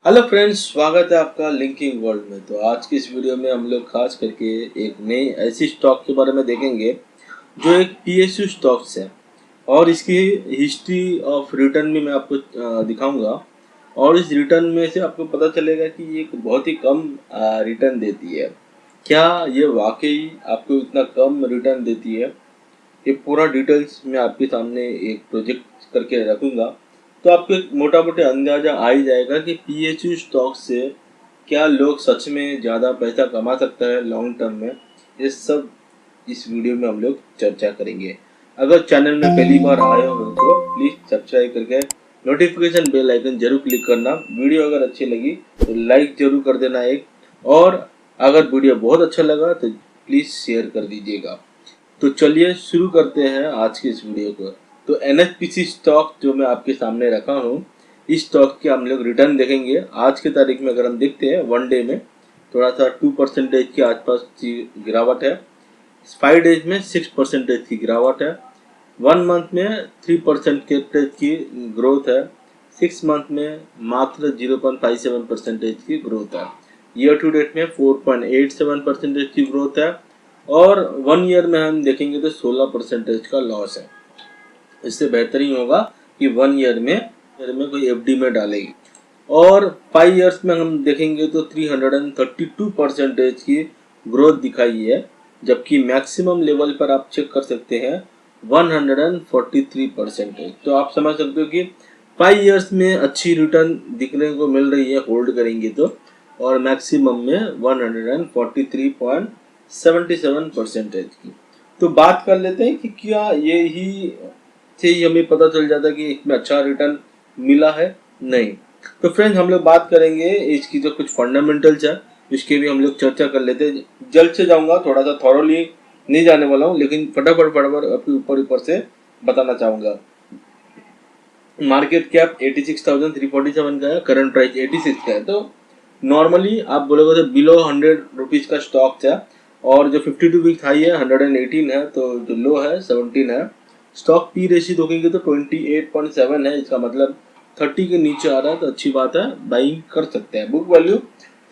Hello friends, स्वागत है आपका लिंकिंग वर्ल्ड में। तो आज की इस वीडियो में हम लोग खास करके एक नई ऐसी स्टॉक के बारे में देखेंगे जो एक पीएसयू स्टॉक्स है और इसकी हिस्ट्री ऑफ रिटर्न भी मैं आपको दिखाऊंगा। और इस रिटर्न में से आपको पता चलेगा कि ये एक बहुत ही कम रिटर्न देती है। क्या ये वाकई आपको इतना कम रिटर्न देती है? ये पूरा डिटेल्स मैं आपके सामने एक प्रोजेक्ट करके रखूंगा, तो आपको एक मोटा मोटा अंदाजा आ ही जाएगा कि पीएचयू स्टॉक से क्या लोग सच में ज़्यादा पैसा कमा सकता है लॉन्ग टर्म में। ये सब इस वीडियो में हम लोग चर्चा करेंगे। अगर चैनल में पहली बार आए हो तो प्लीज़ सब्सक्राइब करके नोटिफिकेशन बेल आइकन जरूर क्लिक करना। वीडियो अगर अच्छी लगी तो लाइक जरूर कर देना एक, और अगर वीडियो बहुत अच्छा लगा तो प्लीज़ शेयर कर दीजिएगा। तो चलिए शुरू करते हैं आज की इस वीडियो को। तो एनएचपीसी स्टॉक जो मैं आपके सामने रखा हूँ, इस स्टॉक के हम लोग रिटर्न देखेंगे। आज के तारीख में अगर हम देखते हैं वन डे में थोड़ा सा 2% के आसपास की गिरावट है, 5 डेज में 6% की गिरावट है, 1 मंथ में 3% की ग्रोथ है, 6 मंथ में मात्र 0.57% की ग्रोथ है, ईयर टू डेट में 4.87% की ग्रोथ है, और 1 ईयर में हम देखेंगे तो 16% का लॉस है। इससे बेहतर ही होगा कि 1 ईयर में कोई एफडी में डालेगी। और 5 ईयर्स में हम देखेंगे तो 332% की ग्रोथ दिखाई है, जबकि मैक्सिमम लेवल पर आप चेक कर सकते हैं 143%। तो आप समझ सकते हो कि 5 ईयर्स में अच्छी रिटर्न दिखने को मिल रही है होल्ड करेंगे तो, और मैक्सिमम में 143.77% की। तो बात कर लेते हैं कि क्या ये ही से ही हमें पता चल जाता है कि इसमें अच्छा रिटर्न मिला है? नहीं। तो फ्रेंड्स, हम लोग बात करेंगे इसकी जो कुछ फंडामेंटल्स है, इसके भी हम लोग चर्चा कर लेते हैं। जल्द से जाऊंगा, थोड़ा सा थॉरोली नहीं जाने वाला हूँ, लेकिन फटाफट फटाफट आपके ऊपर ऊपर से बताना चाहूंगा। मार्केट कैप 86,347 का है, करंट प्राइस 86 का है। तो नॉर्मली आप बोलोगे तो बिलो 100 रुपीज का स्टॉक है, और जो 52 वीक हाई है 118 है, तो जो लो है 17 है। स्टॉक पी रेशियो देखेंगे तो 28.7 है, इसका मतलब 30 के नीचे आ रहा है, तो अच्छी बात है, बाइंग कर सकते हैं। बुक वैल्यू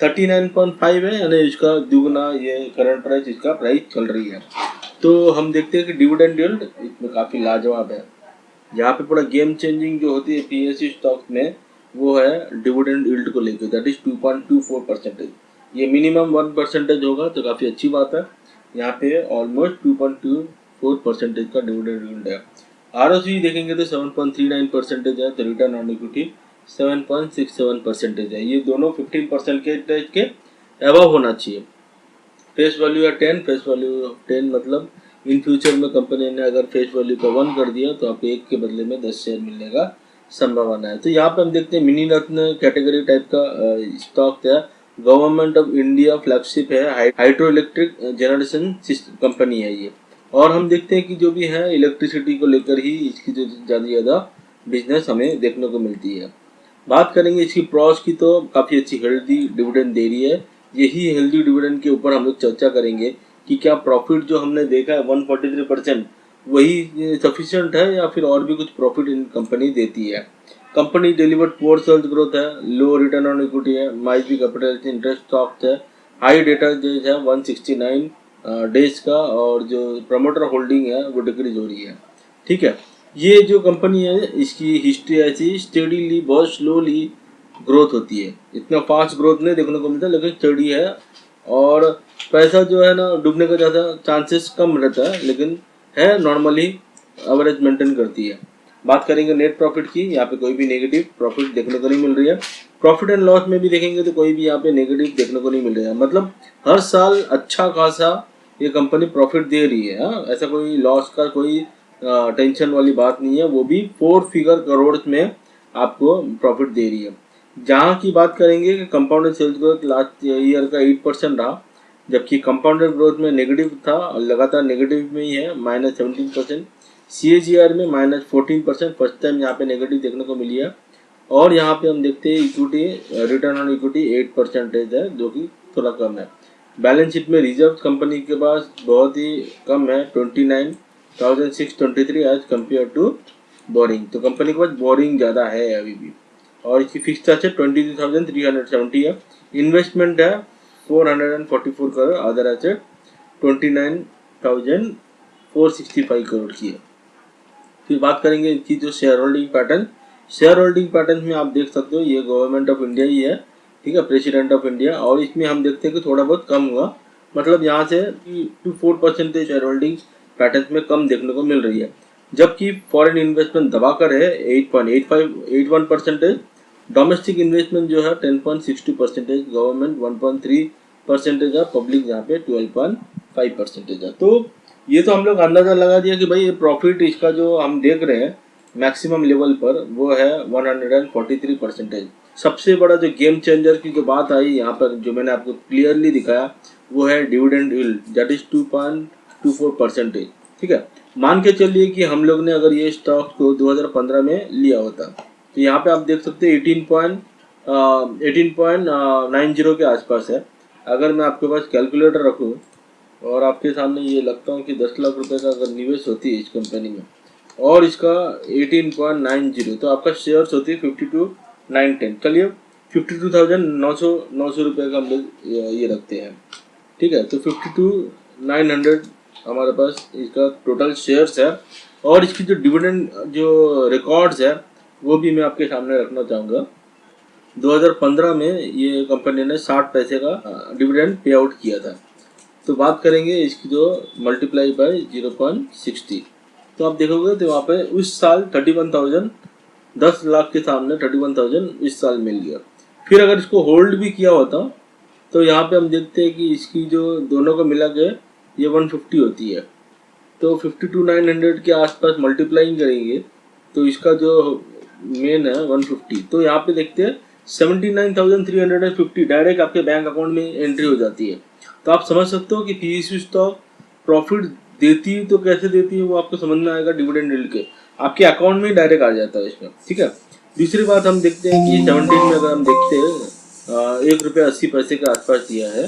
39.5 है, यानी इसका दुगना ये करंट प्राइस इसका प्राइस चल रही है। तो हम देखते हैं कि डिविडेंड यील्ड इसमें काफ़ी लाजवाब है। यहाँ पे पूरा गेम चेंजिंग जो होती है पीएसयू स्टॉक में, वो है डिविडेंड यील्ड को लेकर, दैट इज 2.24%। ये मिनिमम 1% होगा, तो काफ़ी अच्छी बात है। यहाँ पे ऑलमोस्ट 2.24% का डिविडेंड यील्ड है। आरओसी देखेंगे तो 7.39% है, तो रिटर्न ऑन इक्विटी 7.67% है। ये दोनों 15% के अबव होना चाहिए। फेस वैल्यू है 10, फेस वैल्यू 10 मतलब इन फ्यूचर में कंपनी ने अगर फेस वैल्यू का 1 कर दिया तो आपको 1 के बदले में 10 शेयर मिलने का संभावना है। तो यहाँ पे हम देखते हैं मिनी रत्न कैटेगरी टाइप का स्टॉक है। गवर्नमेंट ऑफ इंडिया फ्लैगशिप है, हाइड्रो इलेक्ट्रिक जनरेशन कंपनी है ये। और हम देखते हैं कि जो भी है इलेक्ट्रिसिटी को लेकर ही इसकी जो ज़्यादा बिजनेस हमें देखने को मिलती है। बात करेंगे इसकी प्रॉस की, तो काफ़ी अच्छी हेल्दी डिविडेंड दे रही है। यही हेल्दी डिविडेंड के ऊपर हम लोग चर्चा करेंगे कि क्या प्रॉफिट जो हमने देखा है 143% वही सफिशिएंट है, या फिर और भी कुछ प्रॉफिट इन कंपनी देती है। Company delivered poor sales growth है, लो रिटर्न ऑन इक्विटी है, माइज भी कैपिटल इंटरेस्ट स्टॉक है, हाई डेटा जो है 169 डेज का, और जो प्रमोटर होल्डिंग है वो डिक्रीज हो रही है। ठीक है, ये जो कंपनी है इसकी हिस्ट्री ऐसी स्टेडीली बहुत स्लोली ग्रोथ होती है, इतना फास्ट ग्रोथ नहीं देखने को मिलता, लेकिन स्टडी है। और पैसा जो है ना डूबने का ज़्यादा चांसेस कम रहता है, लेकिन है नॉर्मली एवरेज मेंटेन करती है। बात करेंगे नेट प्रॉफिट की, यहाँ पे कोई भी नेगेटिव प्रॉफिट देखने को नहीं मिल रही है। प्रॉफिट एंड लॉस में भी देखेंगे तो कोई भी यहाँ पे नेगेटिव देखने को नहीं मिल रहा है, मतलब हर साल अच्छा खासा ये कंपनी प्रॉफिट दे रही है। हाँ, ऐसा कोई लॉस का कोई टेंशन वाली बात नहीं है, वो भी 4 फिगर करोड़ में आपको प्रॉफिट दे रही है। जहाँ की बात करेंगे कि compounded sales growth last year का 8% रहा, जबकि कंपाउंडेड ग्रोथ में नेगेटिव था, लगातार नेगेटिव में ही है, -17%। CAGR में -14%, फर्स्ट टाइम यहाँ पे नेगेटिव देखने को मिली है। और यहाँ पे हम देखते हैं इक्विटी रिटर्न ऑन इक्विटी 8% है, जो कि थोड़ा कम है। बैलेंस शीट में रिजर्व कंपनी के पास बहुत ही कम है, 29,623 एज कम्पेयर टू बोरिंग। तो कंपनी के पास बोरिंग ज़्यादा है अभी भी। और इसकी फिक्स चार्ज है 22,370 है। इन्वेस्टमेंट है 444 करोड़, अदर एसेट 29,465 करोड़ की है। फिर बात करेंगे इनकी जो share holding pattern, share holding pattern में आप देख सकते हो ये गवर्नमेंट ऑफ इंडिया ही है, ठीक है, प्रेसिडेंट ऑफ इंडिया। और इसमें हम देखते हैं कि थोड़ा बहुत कम हुआ, मतलब यहाँ से 2-4% शेयर होल्डिंग पैटर्न में कम देखने को मिल रही है, जबकि फॉरेन इन्वेस्टमेंट दबाकर है 8.81%, डोमेस्टिक इन्वेस्टमेंट जो है 10.62%, गवर्नमेंट 1.3% है, पब्लिक यहाँ पे 12.5% है। तो ये तो हम लोग अंदाजा लगा दिया कि भाई ये प्रॉफिट इसका जो हम देख रहे हैं मैक्सिमम लेवल पर वो है 143%। सबसे बड़ा जो गेम चेंजर की जो बात आई यहाँ पर, जो मैंने आपको क्लियरली दिखाया, वो है डिविडेंड यील्ड, दैट इज 2.24%। ठीक है, मान के चलिए कि हम लोग ने अगर ये स्टॉक को 2015 में लिया होता तो यहाँ पे आप देख सकते हैं 18.90 के आसपास है। अगर मैं आपके पास कैलकुलेटर रखूँ और आपके सामने ये लगता हूँ कि 10 लाख रुपए का अगर निवेश होती है इस कंपनी में और इसका 18.90, तो आपका शेयर्स होती है 52,910। चलिए 52,900 रुपये का हम लोग ये रखते हैं, ठीक है। तो 52,900 हमारे पास इसका टोटल शेयर्स है। और इसकी जो डिविडेंड जो रिकॉर्ड्स है वो भी मैं आपके सामने रखना चाहूँगा। 2015 में ये कंपनी ने 60 पैसे का डिविडेंड पे आउट किया था। तो बात करेंगे इसकी जो मल्टीप्लाई बाय 0.60, तो आप देखोगे तो वहाँ पे उस साल 31,000, 10 लाख के सामने 31,000 इस साल मिल गया। फिर अगर इसको होल्ड भी किया होता तो यहाँ पे हम देखते हैं कि इसकी जो दोनों को मिला के ये 150 होती है। तो 52,900 के आसपास मल्टीप्लाइंग करेंगे तो इसका जो मेन है 150, तो यहाँ पे देखते हैं 79,350 डायरेक्ट आपके बैंक अकाउंट में एंट्री हो जाती है। तो आप समझ सकते हो कि पीएसयू स्टॉक प्रॉफिट देती है तो कैसे देती है वो आपको समझ में आएगा, डिविडेंड यील्ड के आपके अकाउंट में ही डायरेक्ट आ जाता है इसमें, ठीक है। दूसरी बात हम देखते हैं कि 17 में अगर हम देखते हैं ₹1.80 के आसपास दिया है,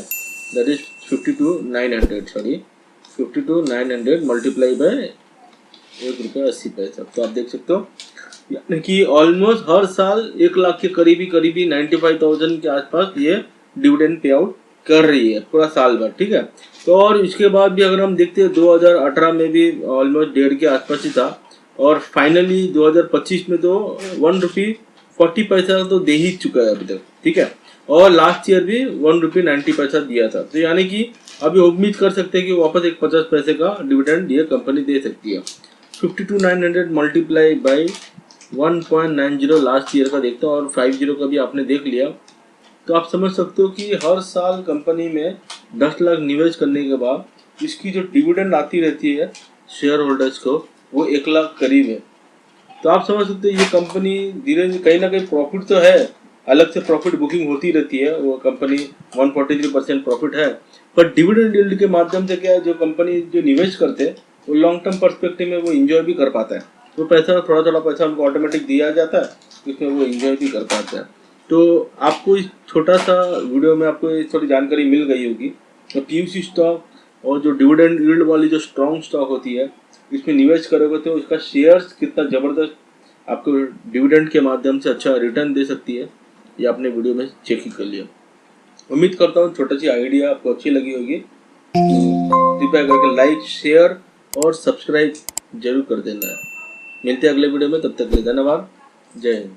दैट इज 52,900 मल्टीप्लाई बाय ₹1.80। तो आप देख सकते हो यानी कि ऑलमोस्ट हर साल 1 लाख के करीबी 95,000 के आसपास ये डिविडेंड पे आउट कर रही है पूरा साल भर, ठीक है। तो और इसके बाद भी अगर हम देखते हैं 2018 में भी ऑलमोस्ट 1.5 के आसपास ही था और फाइनली 2025 में तो ₹1.40 तो दे ही चुका है अभी तक, ठीक है। और लास्ट ईयर भी ₹1.90 दिया था। तो यानी कि अभी उम्मीद कर सकते हैं कि वापस एक 50 पैसे का डिविडेंड ये कंपनी दे सकती है। 52,900 मल्टीप्लाई बाई 1.90 लास्ट ईयर का देखता हूँ और 50 का भी आपने देख लिया, तो आप समझ सकते हो कि हर साल कंपनी में 10 लाख निवेश करने के बाद इसकी जो डिविडेंड आती रहती है शेयर होल्डर्स को वो 1 लाख करीब है। तो आप समझ सकते हो ये कंपनी धीरे धीरे कहीं ना कहीं प्रॉफिट तो है, अलग से प्रॉफिट बुकिंग होती रहती है, वो कंपनी 143% प्रॉफिट है, पर डिविडेंड यील्ड के माध्यम से क्या है, जो कंपनी जो निवेश करते हैं वो लॉन्ग टर्म पर्सपेक्टिव में वो इंजॉय भी कर पाता है। वो पैसा थोड़ा थोड़ा पैसा उनको ऑटोमेटिक दिया जाता है, इसमें वो इंजॉय भी कर पाता है। तो आपको इस छोटा सा वीडियो में आपको थोड़ी जानकारी मिल गई होगी। तो पीयूसी स्टॉक और जो डिविडेंड यील्ड वाली जो स्ट्रॉन्ग स्टॉक होती है इसमें निवेश करोगे तो इसका शेयर्स कितना ज़बरदस्त आपको डिविडेंड के माध्यम से अच्छा रिटर्न दे सकती है, ये आपने वीडियो में चेक ही कर लिया। उम्मीद करता हूँ छोटी सी आइडिया आपको अच्छी लगी होगी। कृपया करके लाइक, शेयर और सब्सक्राइब जरूर कर देना है। मिलते हैं अगले वीडियो में, तब तक के लिए धन्यवाद। जय हिंद।